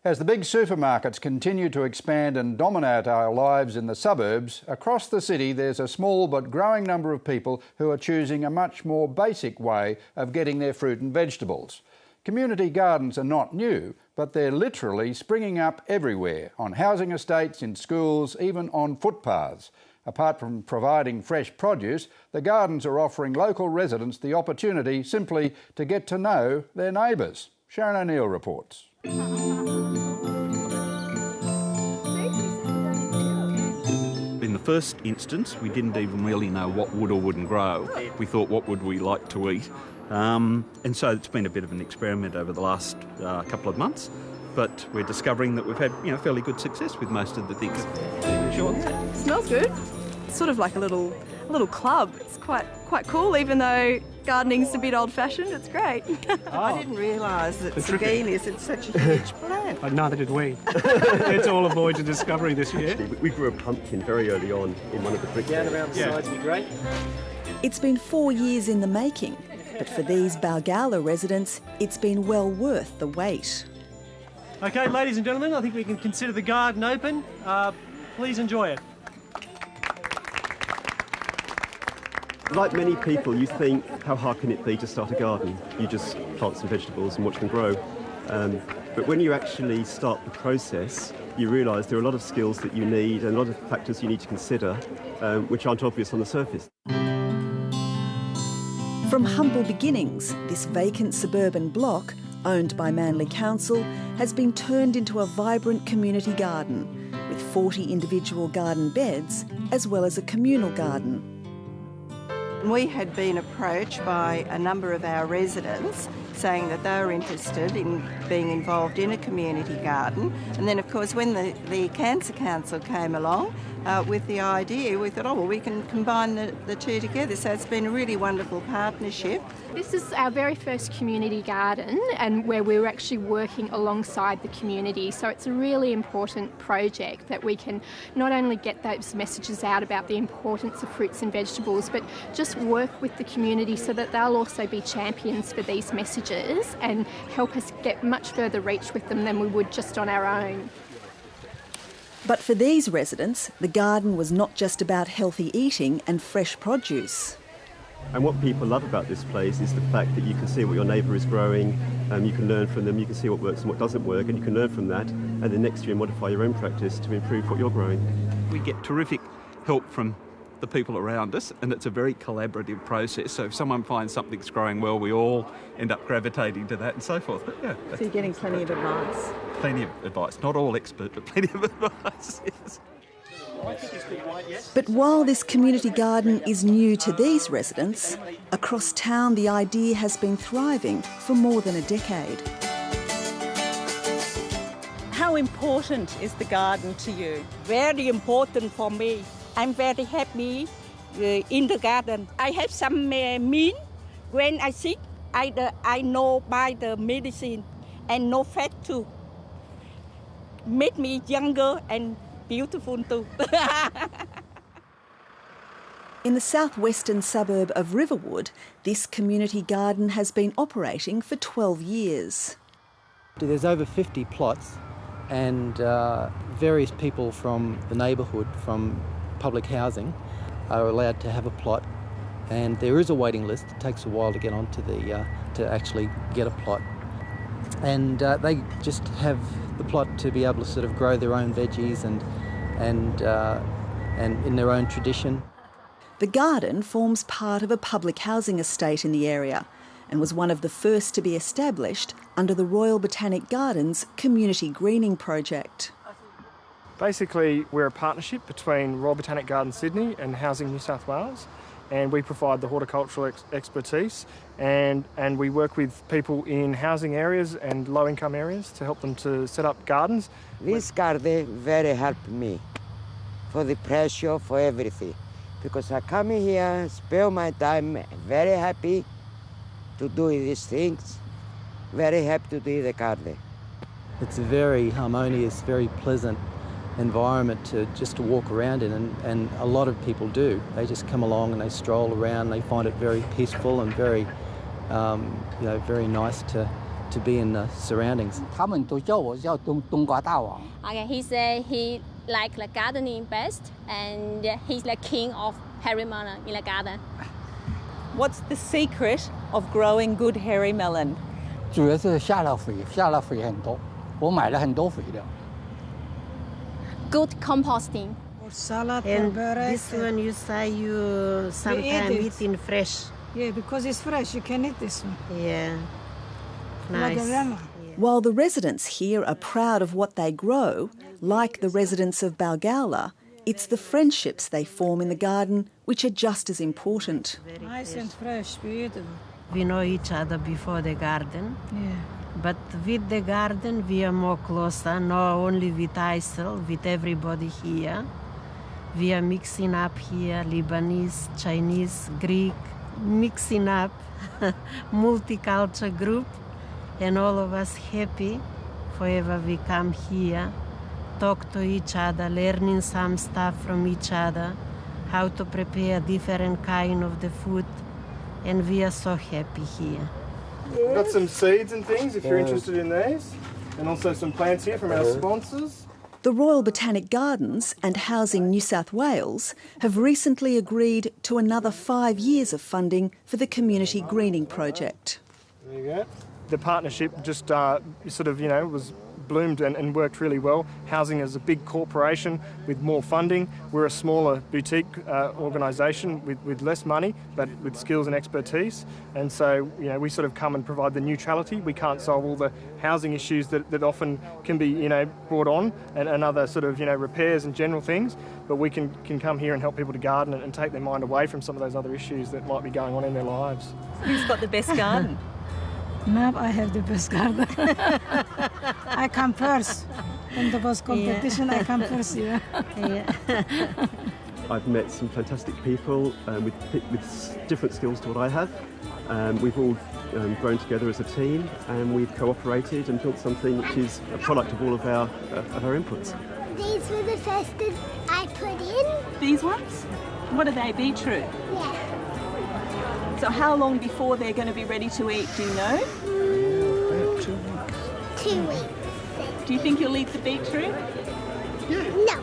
As the big supermarkets continue to expand and dominate our lives in the suburbs, across the city there's a small but growing number of people who are choosing a much more basic way of getting their fruit and vegetables. Community gardens are not new, but they're literally springing up everywhere, on housing estates, in schools, even on footpaths. Apart from providing fresh produce, the gardens are offering local residents the opportunity simply to get to know their neighbours. Sharon O'Neill reports. In the first instance, we didn't even really know what would or wouldn't grow. We thought, what would we like to eat? And so it's been a bit of an experiment over the last couple of months. But we're discovering that we've had, fairly good success with most of the things. Sure. It smells good. It's sort of like a little club. It's quite cool, even though gardening's a bit old-fashioned. It's great. I didn't realise that zucchinis is such a huge plant. Neither did we. It's all a voyage of discovery this year. We grew a pumpkin very early on in one of the brick down around the sides would be great. It's been 4 years in the making, but for these Balgowlah residents, it's been well worth the wait. OK, ladies and gentlemen, I think we can consider the garden open. Please enjoy it. Like many people, you think, how hard can it be to start a garden? You just plant some vegetables and watch them grow. But when you actually start the process, you realise there are a lot of skills that you need and a lot of factors you need to consider, which aren't obvious on the surface. From humble beginnings, this vacant suburban block, owned by Manly Council, has been turned into a vibrant community garden with 40 individual garden beds as well as a communal garden. We had been approached by a number of our residents saying that they were interested in being involved in a community garden. And then, of course, when the Cancer Council came along with the idea, we thought, we can combine the two together. So it's been a really wonderful partnership. This is our very first community garden, and where we're actually working alongside the community. So it's a really important project that we can not only get those messages out about the importance of fruits and vegetables, but just work with the community so that they'll also be champions for these messages and help us get much further reach with them than we would just on our own. But for these residents, the garden was not just about healthy eating and fresh produce. And what people love about this place is the fact that you can see what your neighbour is growing, you can learn from them, you can see what works and what doesn't work, and you can learn from that, and then next year modify your own practice to improve what you're growing. We get terrific help from the people around us, and it's a very collaborative process. So if someone finds something's growing well, we all end up gravitating to that and so forth. But so you're getting plenty of advice? Plenty of advice. Not all expert, but plenty of advice, yes. But while this community garden is new to these residents, across town the idea has been thriving for more than a decade. How important is the garden to you? Very important for me. I'm very happy in the garden. I have some mean. When I sick, I know buy the medicine and no fat too. Make me younger and beautiful too. In the southwestern suburb of Riverwood, this community garden has been operating for 12 years. There's over 50 plots, and various people from the neighbourhood, from public housing, are allowed to have a plot, and there is a waiting list. It takes a while to get onto to actually get a plot, and they just have the plot to be able to sort of grow their own veggies and in their own tradition. The garden forms part of a public housing estate in the area and was one of the first to be established under the Royal Botanic Gardens Community Greening Project. Basically, we're a partnership between Royal Botanic Gardens Sydney and Housing New South Wales, and we provide the horticultural expertise, and we work with people in housing areas and low-income areas to help them to set up gardens. This garden very helped me for the pressure, for everything, because I come here, spend my time, very happy to do these things, very happy to do the garden. It's a very harmonious, very pleasant environment to walk around in, and a lot of people do. They just come along and they stroll around. They find it very peaceful and very, very nice to to be in the surroundings. Okay, he said he like the gardening best, and he's the king of hairy melon in the garden. What's the secret of growing good hairy melon? 主要是下了肥很多，我买了很多肥料。 Good composting. And this one you say you sometimes eat in fresh. Yeah, because it's fresh, you can eat this one. Yeah, nice. While the residents here are proud of what they grow, like the residents of Balgowlah, it's the friendships they form in the garden which are just as important. Nice and fresh, beautiful. We know each other before the garden. Yeah. But with the garden, we are more closer, not only with Aysel, with everybody here. We are mixing up here, Lebanese, Chinese, Greek, mixing up, multicultural group, and all of us happy forever we come here, talk to each other, learning some stuff from each other, how to prepare different kind of the food, and we are so happy here. We've got some seeds and things if you're interested in these, and also some plants here from our sponsors. The Royal Botanic Gardens and Housing New South Wales have recently agreed to another 5 years of funding for the Community Greening Project. There you go. The partnership just was bloomed and worked really well. Housing is a big corporation with more funding. We're a smaller boutique organisation with less money, but with skills and expertise. And so, we sort of come and provide the neutrality. We can't solve all the housing issues that often can be, brought on and other sort of, repairs and general things. But we can come here and help people to garden and take their mind away from some of those other issues that might be going on in their lives. Who's got the best garden? Now I have the best garden. I come first. In the best competition, I come first, yeah. I've met some fantastic people with different skills to what I have. We've all grown together as a team, and we've cooperated and built something which is a product of all of our inputs. These were the first I put in. These ones? What are they, beetroot? Yeah. So how long before they're going to be ready to eat, do you know? 2 weeks. Do you think you'll eat the beetroot? No.